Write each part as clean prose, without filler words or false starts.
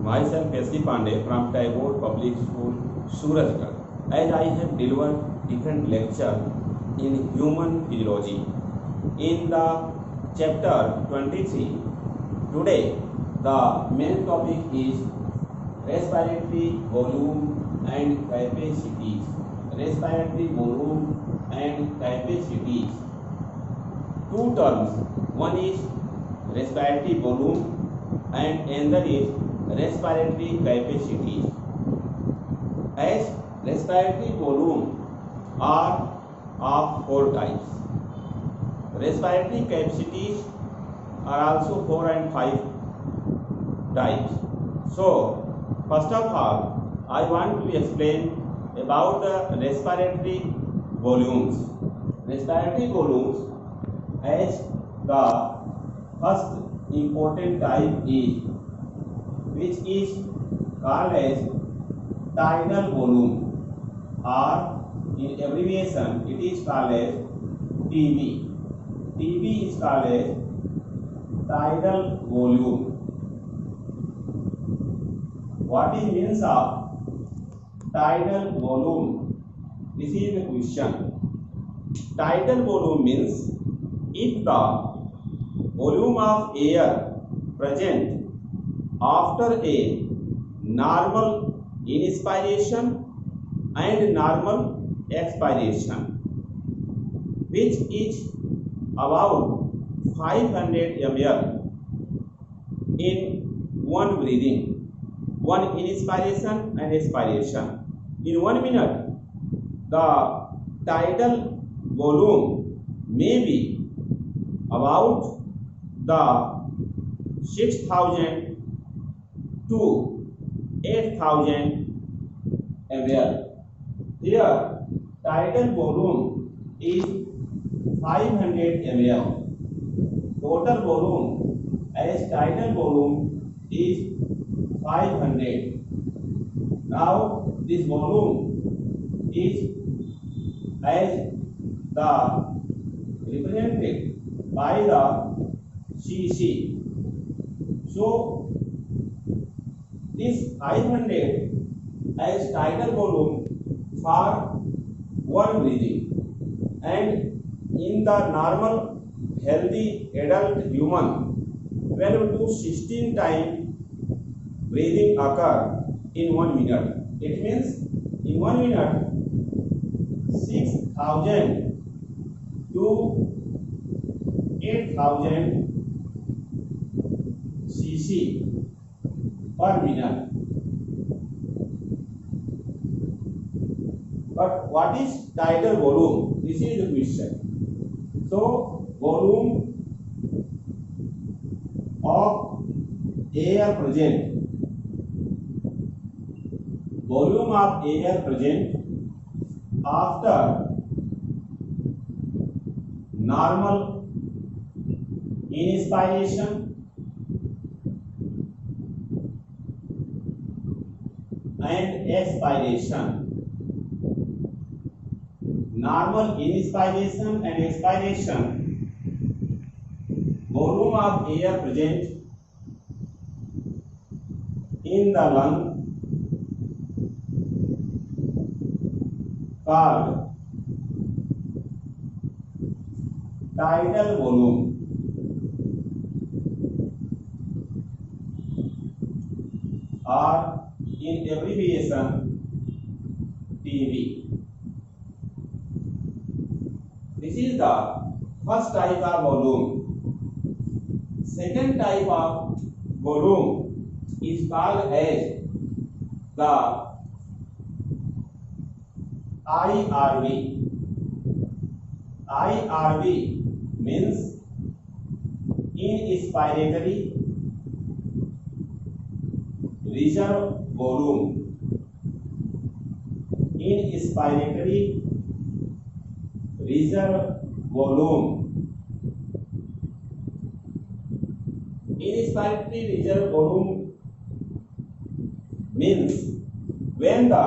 Myself S.C. Pandey from Tagore Public School, Surajgarh. As I have delivered different lecture in human physiology in the chapter 23. Today the main topic is respiratory volume and capacities. Respiratory volume and capacities. Two terms. One is respiratory volume and another is respiratory capacity. As respiratory volume are of four types. Respiratory capacities are also 4 and 5 types. So first of all, I want to explain about the respiratory volumes. Respiratory volumes, as the first important type is, which is called as tidal volume, or in abbreviation it is called as TB. TB is called as tidal volume. What is means of tidal volume? This is the question. Tidal volume means if the volume of air present after a normal inspiration and normal expiration, which is about 500 ml in one breathing, one inspiration and expiration. In 1 minute, the tidal volume may be about the 6,000 to 8,000 ml. Here, tidal volume is 500 ml. Total volume as tidal volume is 500. Now, this volume is as the represented by the cc. So this 500 as tidal volume for one breathing, and in the normal healthy adult human 12 to 16 times breathing occur in 1 minute. It means in 1 minute 6,000 to 8,000 cc per minute. But what is tidal volume? This is the question. So volume of air present, volume of air present after normal inspiration and expiration. Normal inspiration and expiration, volume of air present in the lung called tidal volume, or in abbreviation TB. This is the first type of volume. Second type of volume is called as the IRV. IRV means inspiratory reserve volume. Inspiratory reserve volume. Inspiratory reserve volume means when the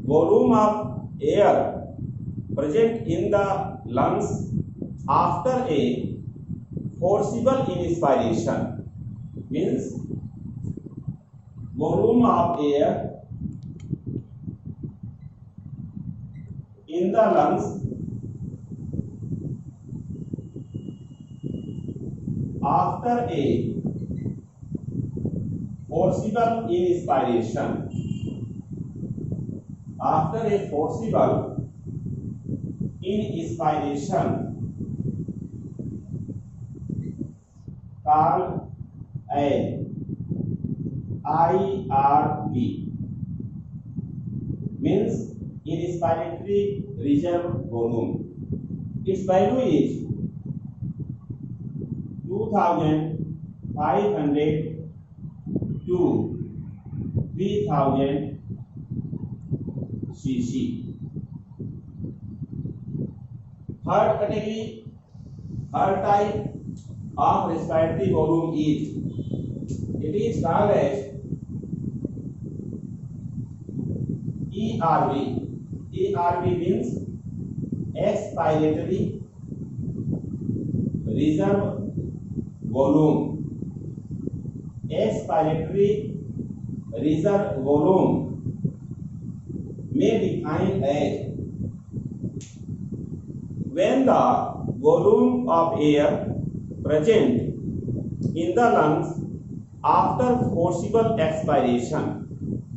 volume of air present in the lungs after a forcible inspiration, means volume of air in the lungs after a forcible inspiration. After a forcible inspiration called as IRV, means inspiratory reserve volume. Its value is 2500 to 3000 cc. Third category, third type of respiratory volume is, it is called as ERV. ERV means expiratory reserve volume. Expiratory reserve volume may be defined as when the volume of air present in the lungs after forcible expiration.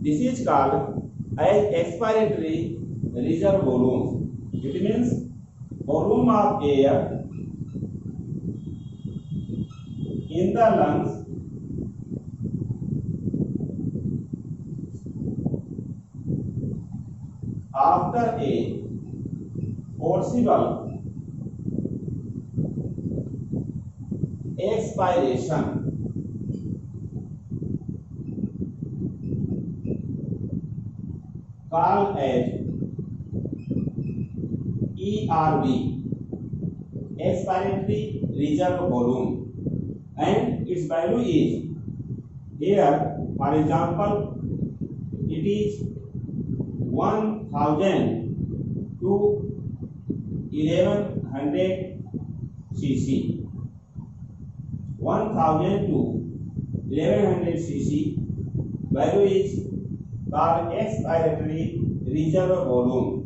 This is called as expiratory reserve volume. It means volume of air in the lungs after a forcible expiration called as ERV, expiratory reserve volume, and its value is here, for example, it is 1000 to 1100 cc. 1000 to 1100 cc value is called expiratory reserve volume,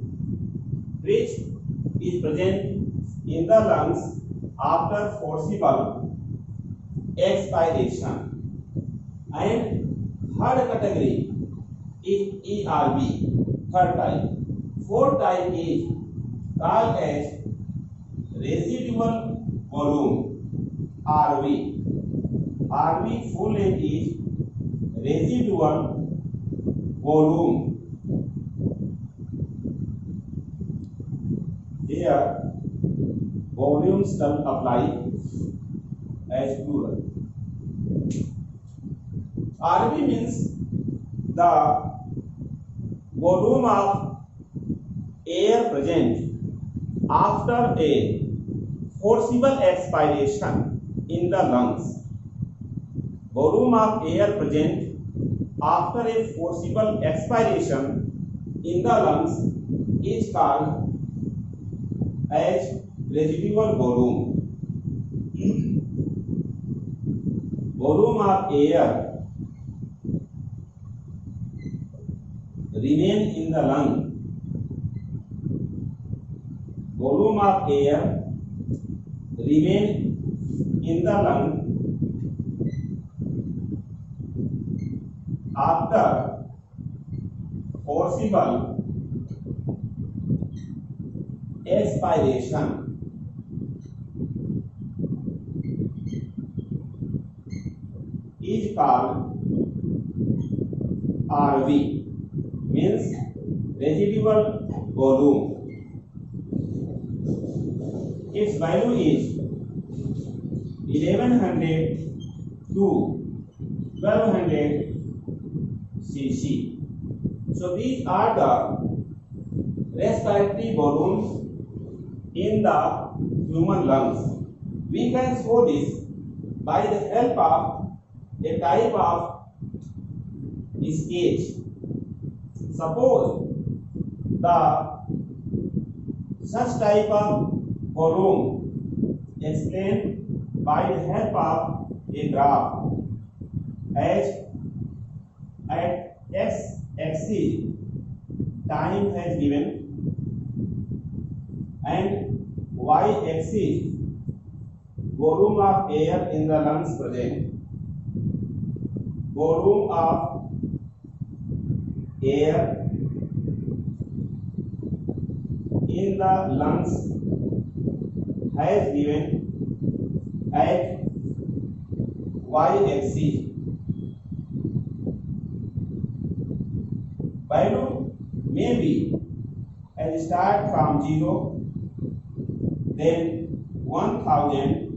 which is present in the lungs after forcible expiration. And third category is ERV, third type. Fourth type is called as residual volume, RV. RV full name is residual volume. Here volumes term apply as plural. RV means the volume of air present after a forcible expiration in the lungs. Volume of air present after a forcible expiration in the lungs is called as residual volume. Volume of air remain in the lung. Volume of air remain in the lung after forcible expiration is called RV, means residual volume. Its value is 1100 to 1200 cc. So these are the respiratory volumes in the human lungs. We can show this by the help of a type of sketch. Suppose the such type of volume explained by the help of a graph as at x axis time has given and y axis volume of air in the lungs present. Volume of air in the lungs has given at y axis. Value may be as start from 0, then 1000,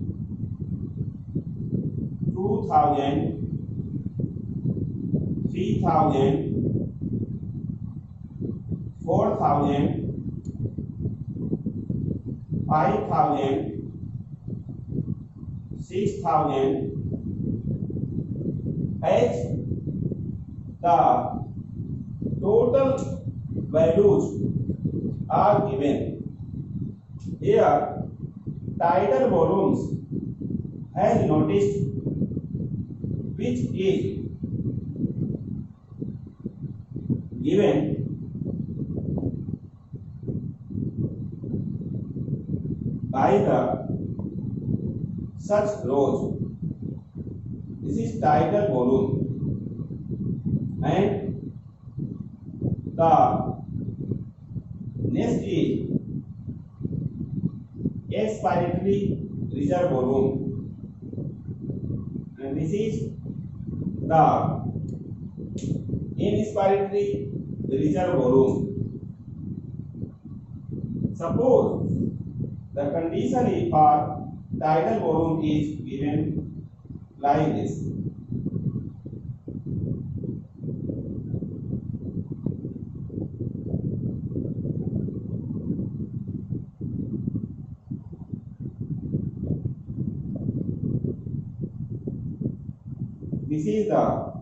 2000, 3000, 4000, 5000, 6000 as the total values are given. Here tidal volumes has noticed which is given by the such rows. This is tidal volume and the next is expiratory reserve volume and this is the inspiratory reserve volume. Suppose the condition is for tidal volume is given like this. This is the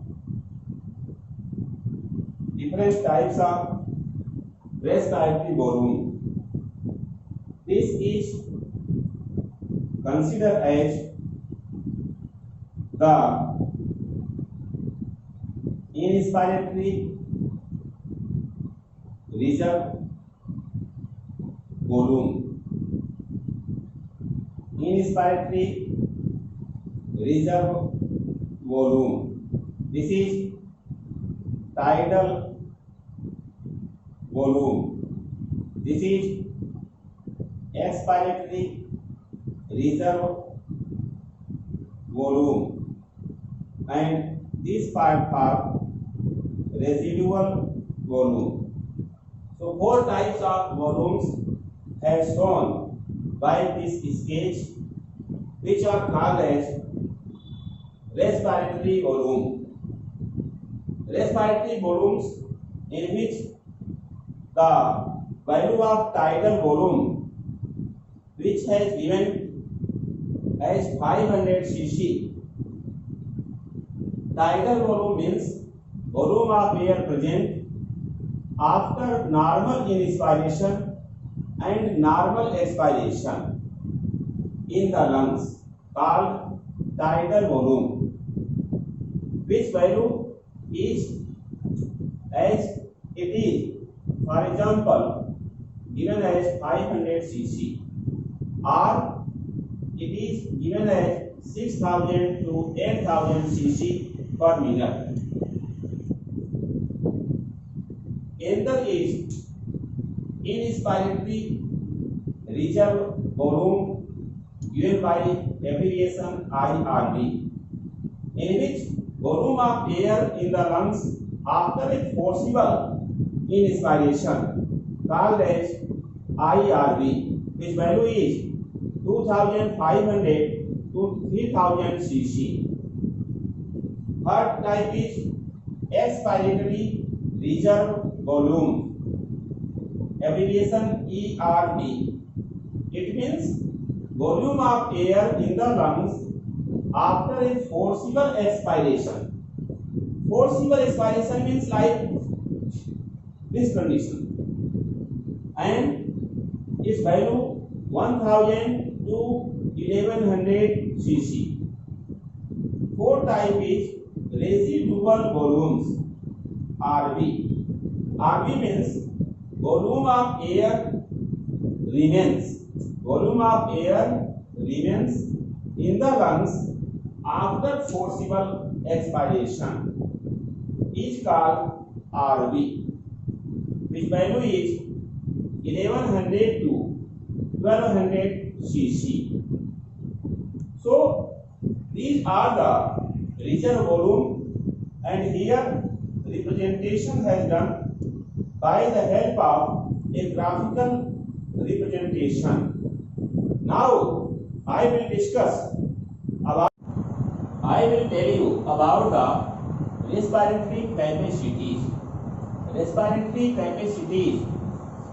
different types of respiratory volume. This is considered as the inspiratory reserve volume. Inspiratory reserve volume. This is tidal volume. This is expiratory reserve volume and this part for residual volume. So four types of volumes have shown by this sketch, which are called as respiratory volume. Respiratory volumes in which the value of tidal volume, which has given as 500 cc. Tidal volume means volume of air present after normal inspiration and normal expiration in the lungs, called tidal volume, which value is as it is. For example, given as 500 cc or it is given as 6000 to 8000 cc per minute. Another is inspiratory reserve volume given by abbreviation IRV, in which volume of air in the lungs after a forcible inspiration, called as IRV, which value is 2500 to 3000 cc. Third type is expiratory reserve volume, abbreviation ERV. It means volume of air in the lungs after a forcible expiration. Forcible expiration means like this condition, and its value 1000 to 1100 cc. Fourth type is residual volumes, RV. RV means volume of air remains. Volume of air remains in the lungs after forcible expiration is called RV, which value is 1100 to 1200 cc. So these are the reserve volume, and here representation has done by the help of a graphical representation. Now I will tell you about the respiratory capacities. Respiratory capacities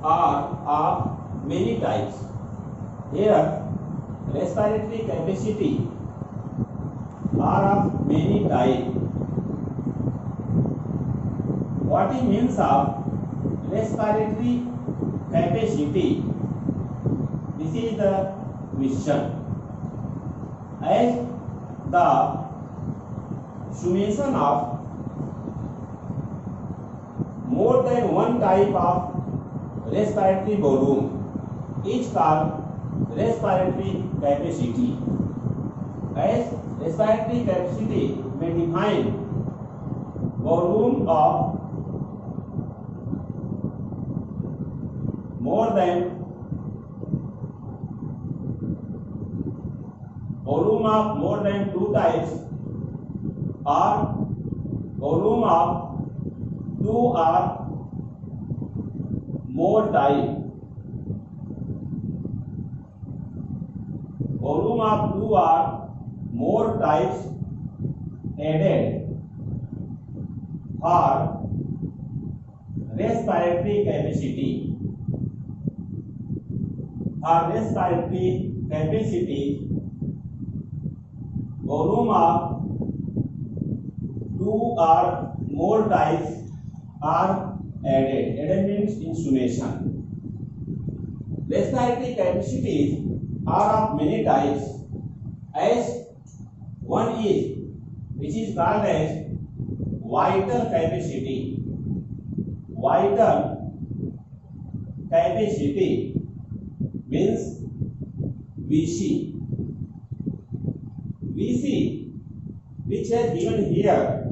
are of many types. Here respiratory capacity are of many types. What is means of respiratory capacity? This is the question. As the summation of more than one type of respiratory volume is called respiratory capacity. As respiratory capacity may define volume of more than two types, or volume of two or more types. Volume of two or more types added for respiratory capacity. For respiratory capacity, volume of two or more types are added. Added means in summation. Respiratory capacities are of many types. As one is which is called as vital capacity. Vital capacity means VC. VC, which is given here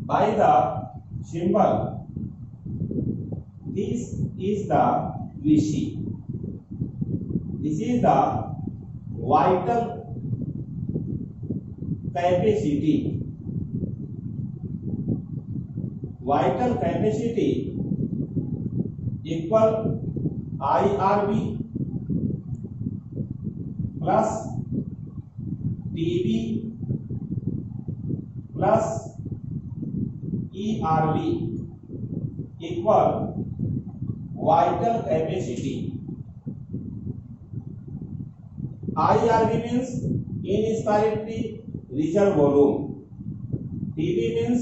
by the symbol, this is the VC. This is the vital capacity. Vital capacity equal IRV plus TB plus ERV equal vital capacity. IRV means inspiratory reserve volume. TB means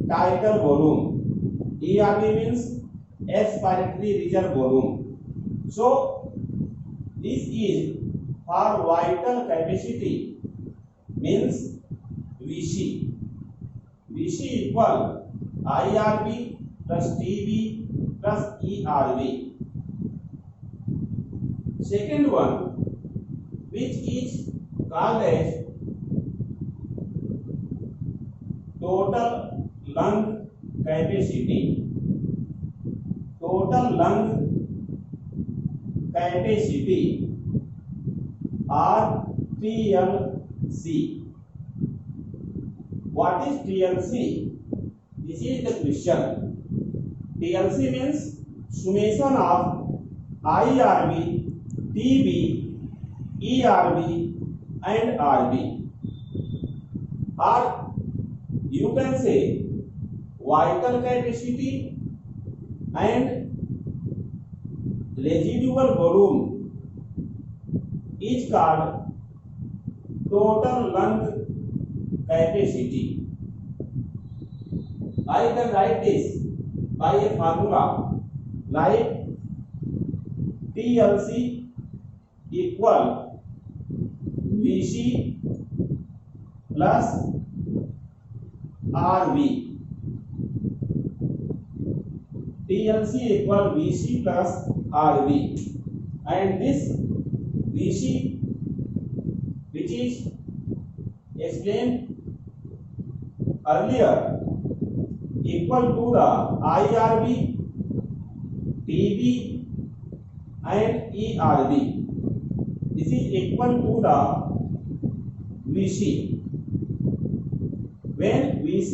tidal volume. ERV means expiratory reserve volume. So this is for vital capacity means VC. VC equal IRV plus TB plus ERV. Second one, which is called as total lung capacity. Total lung capacity or TLC. What is TLC? This is the question. TLC means summation of IRV, TB, ERV and RV. Or you can say vital capacity and residual volume is called total lung capacity. I can write this by a formula like TLC equal VC plus RV. TLC equal VC plus RV, and this VC, which is explained earlier, equal to the IRV, TB and ERV. This is equal to the VC. When VC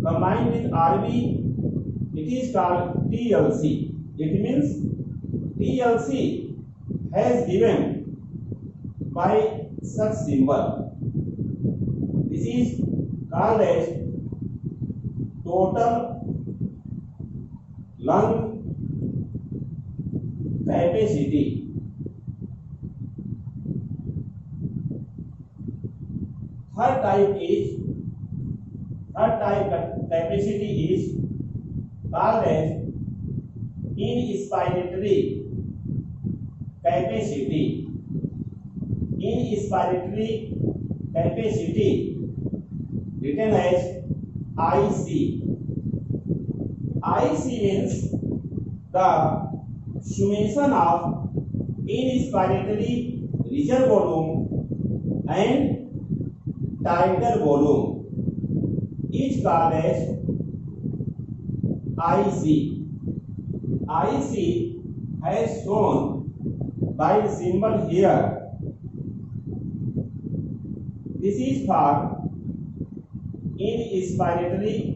combined with RV, it is called TLC. It means TLC has given by such symbol. This is called as total lung capacity. Third type capacity is called as inspiratory capacity. Inspiratory capacity, written as IC. IC means the summation of inspiratory reserve volume and tidal volume is called as IC. IC has shown by the symbol here. This is for inspiratory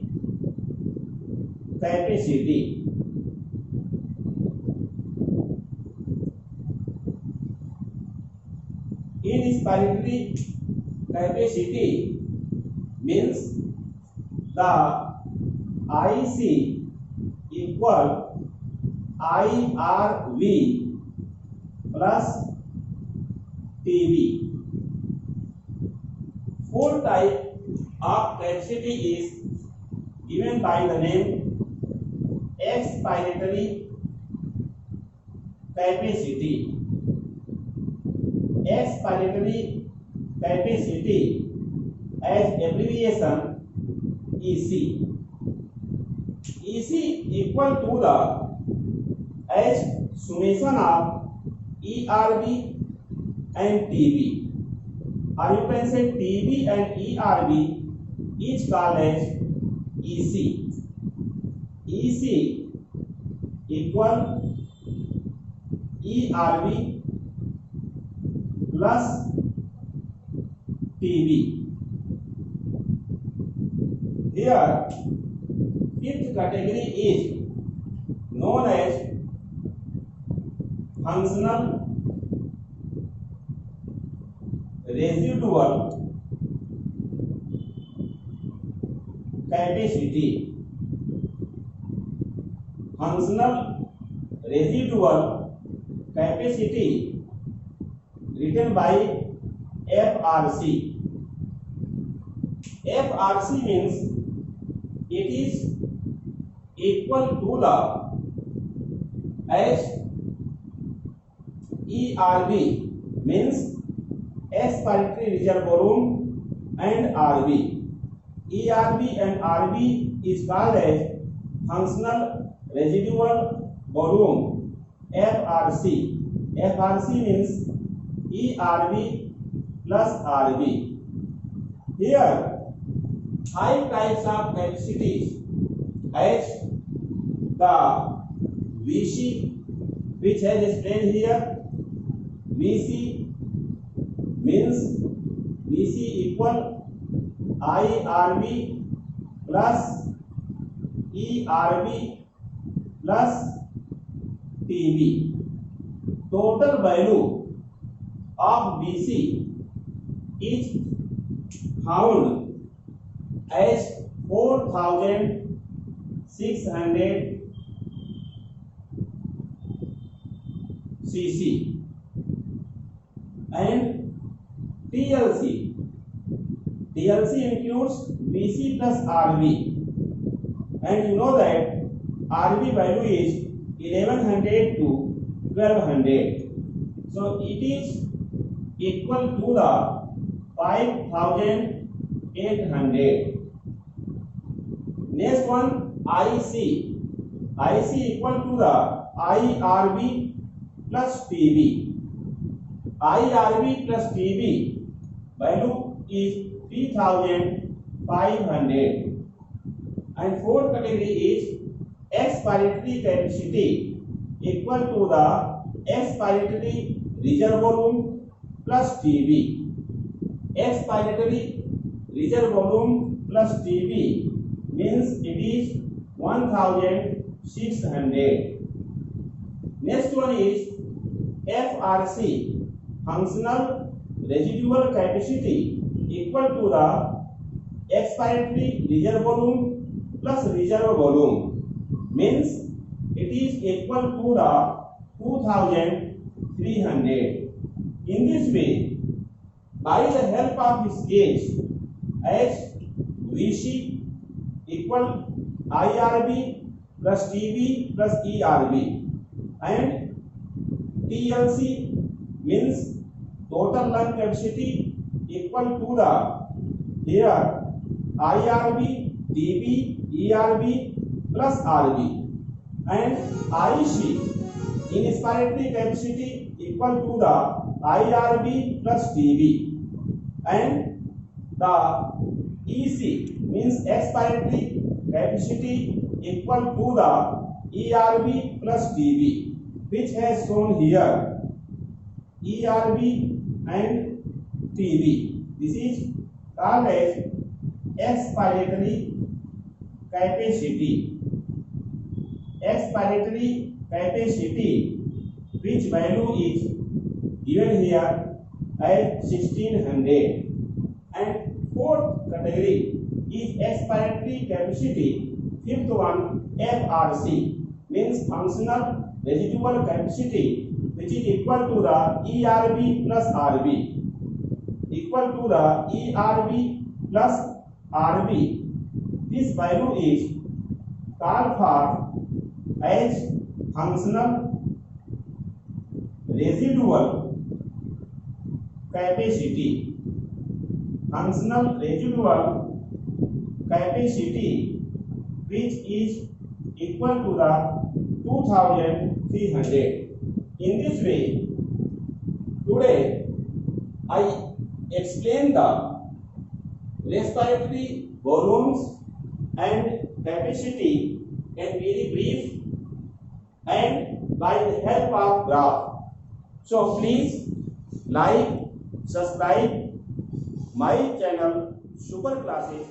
capacity. Inspiratory capacity means the IC equal IRV plus TB. Fourth type of capacity is given by the name expiratory capacity. Expiratory capacity, as abbreviation EC. EC equal to the as summation of ERV and TB, or you can say TB and ERV is called as EC. EC equal ERV plus TB. Here, fifth category is known as functional residual capacity. Functional residual capacity, written by FRC. FRC means it is equal to the as ERV, means expiratory reserve volume, and RV. ERV and RV is called as functional residual volume, FRC. FRC means ERV plus RV. Here, 5 types of capacities as the VC, which has explained here. VC means VC equal IRV plus ERV plus TB. Total value of VC is found as 4600 cc, and TLC includes VC plus RV, and you know that RV value is 1100 to 1200, so it is equal to the 5800. Next one, IC. IC equal to the IRB plus TB. IRB plus TB value is 3500. And fourth category is expiratory capacity equal to the expiratory reserve volume plus TB. Expiratory reserve volume plus TB means it is 1600. Next one is FRC, functional residual capacity equal to the expiratory reserve volume plus reserve volume means it is equal to the 2300. In this way, by the help of this gauge, as VC equal IRB plus TB plus ERB and TLC means total lung capacity equal to the here IRB, TB, ERB plus RB and IC inspiratory capacity equal to the IRB plus TB and the EC means expiratory capacity equal to the ERB plus TB, which has shown here ERB and TB. This is called as expiratory capacity. Expiratory capacity, which value is given here as 1600. And fourth category is expiratory capacity. Fifth one, FRC means functional residual capacity, which is equal to the ERB plus RB, equal to the ERB plus RB. This value is called for as functional residual capacity. Functional residual capacity, which is equal to the 2300. In this way, today I explain the respiratory volumes and capacity in very brief and by the help of graph. So please like, subscribe my channel Super Classes